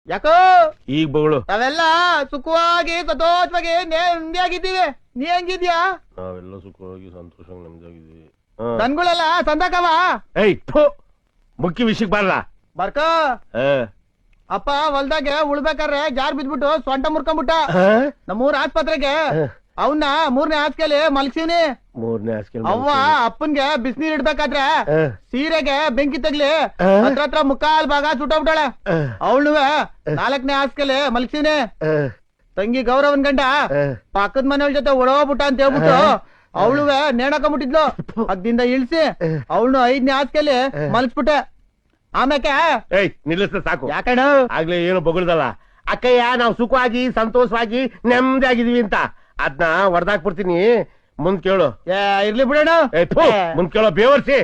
ಯಾಕೋ ಈಗ ಬಗಳು ನಾವೆಲ್ಲ ಸುಖವಾಗಿ ಸಂತೋಷವಾಗಿ ನೆಮ್ಮದಿಯಾಗಿದ್ದೀವಿ. ನೀ ಹೆಂಗಿದ್ಯಾ? ನಾವೆಲ್ಲ ಸುಖವಾಗಿ ಸಂತೋಷವಾಗಿ ನೆಮ್ಮದಿಯಾಗಿದ್ದೀವಿ. ದನ್ಗಳೆಲ್ಲ ಸಂದಾಕವ. ಏಯ್ ಮುಖ್ಯ ವಿಷಯಕ್ಕೆ ಬರಲ್ಲ ಬರ್ಕ ಅಪ್ಪ ಹೊಲ್ದಾಗ ಉಳ್ಬೇಕಾದ್ರೆ ಜಾರ್ ಬಿದ್ಬಿಟ್ಟು ಸೊಂಟ ಮುರ್ಕೊಂಡ್ಬಿಟ್ಟ. ನಮ್ಮೂರ್ ಆಸ್ಪತ್ರೆಗೆ ಅವನ್ನ 3ನೇ ಹಾಸ್ಗೆಲಿ ಮಲ್ಸಿವ್ನಿ. 3ನೇ ಹಾಸ್ಗೆ ಅವ್ವ ಅಪ್ಪನ್ಗೆ ಬಿಸಿನೀರ್ ಇಡ್ಬೇಕಾದ್ರೆ ಸೀರೆಗೆ ಬೆಂಕಿ ತಗ್ಲಿ ಹತ್ರ ಮುಕ್ಕಾಲ್ ಭಾಗ ಸುಟ್ಟೋಗ್ಬಿಟ್ಟಾಳೆ. ಅವಳುವೆ 4ನೇ ಹಾಸ್ಗೆಲಿ ಮಲ್ಸಿವ್ನಿ. ತಂಗಿ ಗೌರವನ್ ಗಂಡ ಪಕ್ಕದ ಮನೆಯವ್ರ ಜೊತೆ ಒಡೋಗ್ಬಿಟ್ಟ ಅಂತ ಹೇಳ್ಬಿಟ್ಟು ಅವಳುವೆ ನೇಣಾಕೊಂಡ್ಬಿಟ್ಟಿದ್ಲು. ಅದ್ದಿಂದ ಇಳ್ಸಿ ಅವಳು 5ನೇ ಹಾಸ್ಗೆಲಿ ಮಲ್ಸ್ಬಿಟ್ಟೆ. ಆಮ್ಯಾಕೆ ಏಯ್ ನಿಲ್ಲಿಸ ಸಾಕು. ಯಾಕಣ್ಣ ಆಗ್ಲೇ ಏನು ಬಗಳ್ದಲ್ಲ ಅಕ್ಕಯ್ಯ ನಾವು ಸುಖವಾಗಿ ಸಂತೋಷವಾಗಿ ನೆಮ್ಮದಿ ಆಗಿದೀವಿ ಅಂತ ಅದ್ನ ಹೊಡೆದಾಕ್ಬಿಡ್ತೀನಿ. ಮುಂದ್ ಕೇಳು. ಇರ್ಲಿ ಬಿಡೋಣ. ಮುಂದ್ ಕೇಳೋ ಬೇವರ್ಸಿ.